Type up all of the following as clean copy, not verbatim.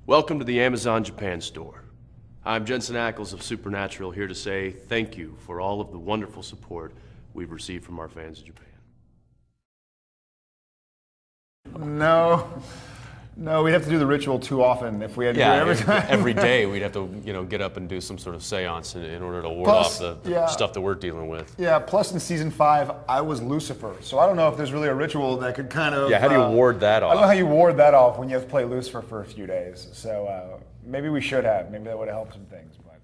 Welcome to the Amazon Japan store. I'm Jensen Ackles of Supernatural, here to say thank you for all of the wonderful support we've received from our fans in Japan. No, we'd have to do the ritual too often if we had to do it every time. Every day we'd have to, get up and do some sort of seance in order to ward off the stuff that we're dealing with. Yeah, plus in season 5, I was Lucifer, so I don't know if there's really a ritual that could kind of... Yeah, how do you ward that off? I don't know how you ward that off when you have to play Lucifer for a few days, so maybe we should have. Maybe that would have helped some things, but...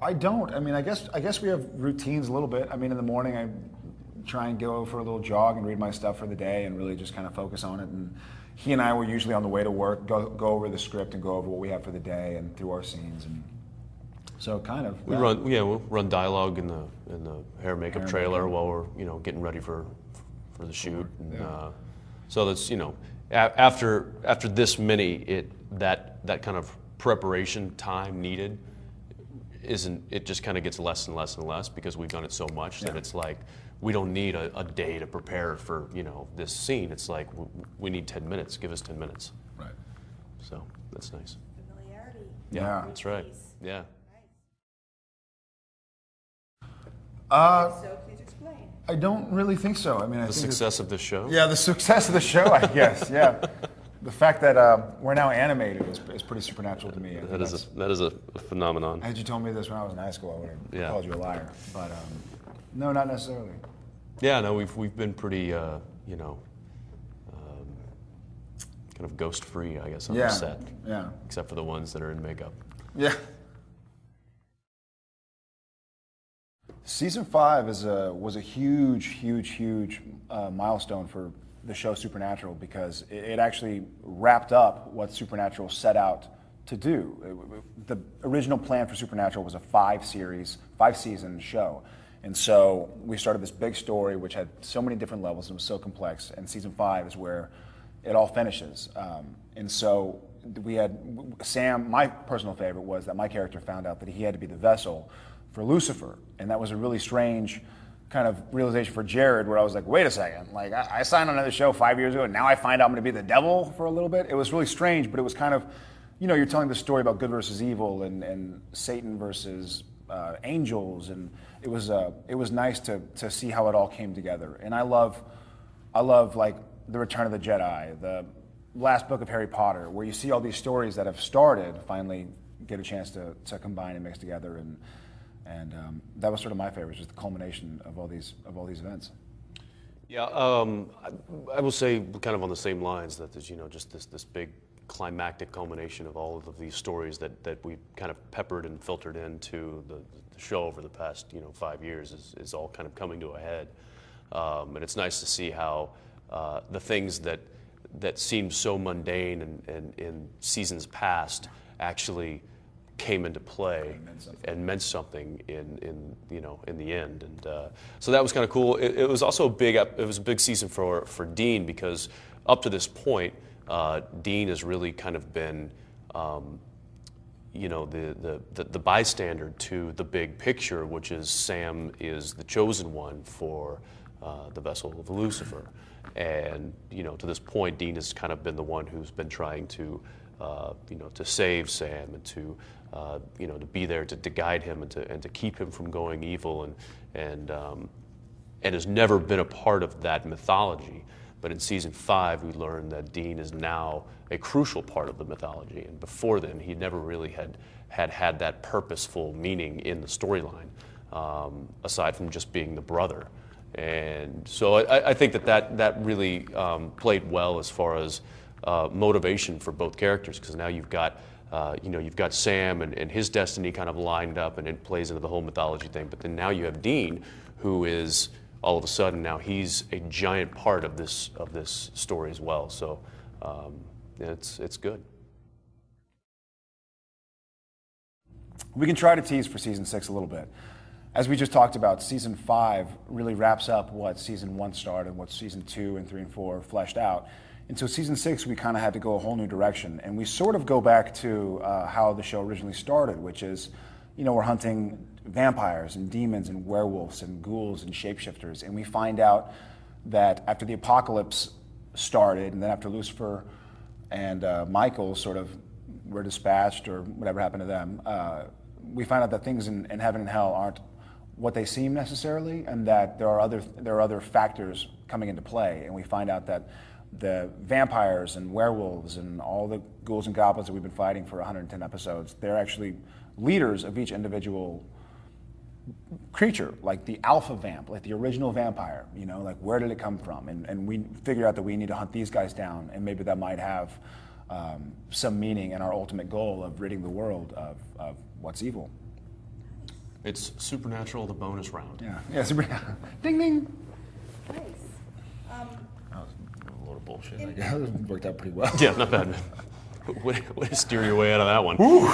I don't. I mean, I guess we have routines a little bit. I mean, in the morning I try and go for a little jog and read my stuff for the day and really just kind of focus on it. And he and I will usually on the way to work go over the script and go over what we have for the day and through our scenes. And so kind of we'll run dialogue in the hair and makeup trailer while we're getting ready for the shoot. And, so that's after this many that kind of preparation time needed it just kind of gets less and less and less because we've done it so much that it's like we don't need a day to prepare for this scene. It's like we need 10 minutes. Give us 10 minutes. Right. So that's nice. Familiarity. Yeah. That's right. Yeah. So please explain. I don't really think so. I mean, The success of this show? Yeah, the success of the show, I guess. Yeah. The fact that we're now animated is pretty supernatural to me. That is a phenomenon. Had you told me this when I was in high school, I would have called you a liar. But no, not necessarily. Yeah, no, we've been pretty, kind of ghost-free, I guess, on the set. Yeah. Except for the ones that are in makeup. Yeah. Season 5 was a huge milestone for the show Supernatural because it actually wrapped up what Supernatural set out to do. The original plan for Supernatural was a 5-season show. And so we started this big story which had so many different levels and was so complex, and season 5 is where it all finishes. And so we had Sam, my personal favorite was that my character found out that he had to be the vessel for Lucifer, and that was a really strange kind of realization for Jared, where I was like, wait a second, like I signed on to the show 5 years ago, and now I find out I'm going to be the devil for a little bit. It was really strange, but it was kind of, you're telling the story about good versus evil and Satan versus angels, and it was nice to see how it all came together. And I love like the Return of the Jedi, the last book of Harry Potter, where you see all these stories that have started finally get a chance to combine and mix together, and that was sort of my favorite, just the culmination of all these events. Yeah, I will say kind of on the same lines that there's just this big climactic culmination of all of these stories that we kind of peppered and filtered into the show over the past 5 years is all kind of coming to a head, and it's nice to see how the things that seemed so mundane and in seasons past actually came into play and meant something in the end, and so that was kind of cool. It was also a big season for Dean, because up to this point, Dean has really kind of been the bystander to the big picture, which is Sam is the chosen one for the vessel of Lucifer, and to this point, Dean has kind of been the one who's been trying to to save Sam and to be there to guide him and to keep him from going evil, and has never been a part of that mythology. But in season 5, we learned that Dean is now a crucial part of the mythology, and before then, he never really had that purposeful meaning in the storyline, aside from just being the brother. And so I think that really played well as far as motivation for both characters, because now you've got Sam and his destiny kind of lined up, and it plays into the whole mythology thing. But then now you have Dean, who is all of a sudden now he's a giant part of this story as well. So it's good. We can try to tease for season 6 a little bit. As we just talked about, season 5 really wraps up what season 1 started, what season 2 and 3 and 4 fleshed out. And so season 6, we kind of had to go a whole new direction. And we sort of go back to how the show originally started, which is, we're hunting vampires and demons and werewolves and ghouls and shapeshifters. And we find out that after the apocalypse started, and then after Lucifer and Michael sort of were dispatched or whatever happened to them, we find out that things in heaven and hell aren't what they seem necessarily, and that there are other factors coming into play. And we find out that the vampires and werewolves and all the ghouls and goblins that we've been fighting for 110 episodes, they're actually leaders of each individual creature, like the alpha vamp, like the original vampire, you know, like where did it come from? And we figure out that we need to hunt these guys down, and maybe that might have some meaning in our ultimate goal of ridding the world of what's evil. It's Supernatural, the bonus round. Yeah, ding ding. Nice. That was a load of bullshit. I guess it worked out pretty well. Yeah, not bad. Way to steer your way out of that one. Woo.